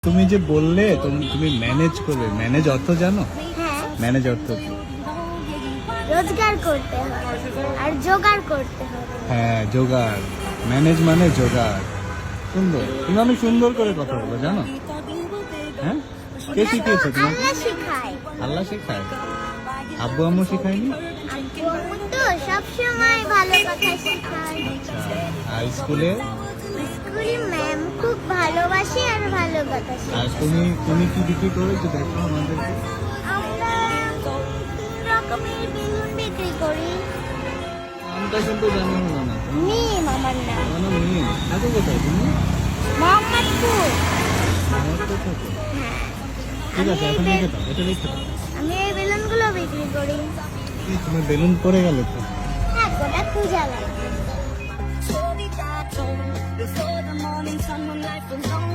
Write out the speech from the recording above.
তুমি যে বললে তুমি ম্যানেজ করবে, ম্যানেজ অর্থ জানো? হ্যাঁ, ম্যানেজ অর্থ কি? রোজগার করতে হবে আর জোগাড় করতে হবে। হ্যাঁ, জোগাড়। ম্যানেজ মানে জোগাড়। সুন্দর, তুমি অনেক সুন্দর করে কথা বলো, জানো? হ্যাঁ, কে শিখিয়েছে তোমাকে? আল্লাহ শিখায়। আল্লাহ শেখায়? আব্বু আম্মু শিখায়নি? আব্বু আম্মু তো সবসময় ভালো কথা শেখায়। আচ্ছা, আর স্কুলে? স্কুলে ম্যাম খুব ভালোবাসে আর ভালো কথা আর শেখায়। তুমি কি বিক্রি করো যে দেখো আমাদেরকে? আমরা 3 রকমের বেলুন বিক্রি করি। নামটা কিন্তু জানো না? মিম আমার নাম। আমার নাম মিম। থাকো কোথায় তুমি? মোহাম্মদপুর। আমার তো থাকো। হ্যাঁ, ঠিক আছে, এখন রেখে দাও, এটা রেখে দাও। আমি এই বেলুনগুলো বিক্রি করি। এই, তোমার বেলুন পড়ে গেল তো। হ্যাঁ, গোটা খুঁজা লাগে। Before the morning sun, when life was long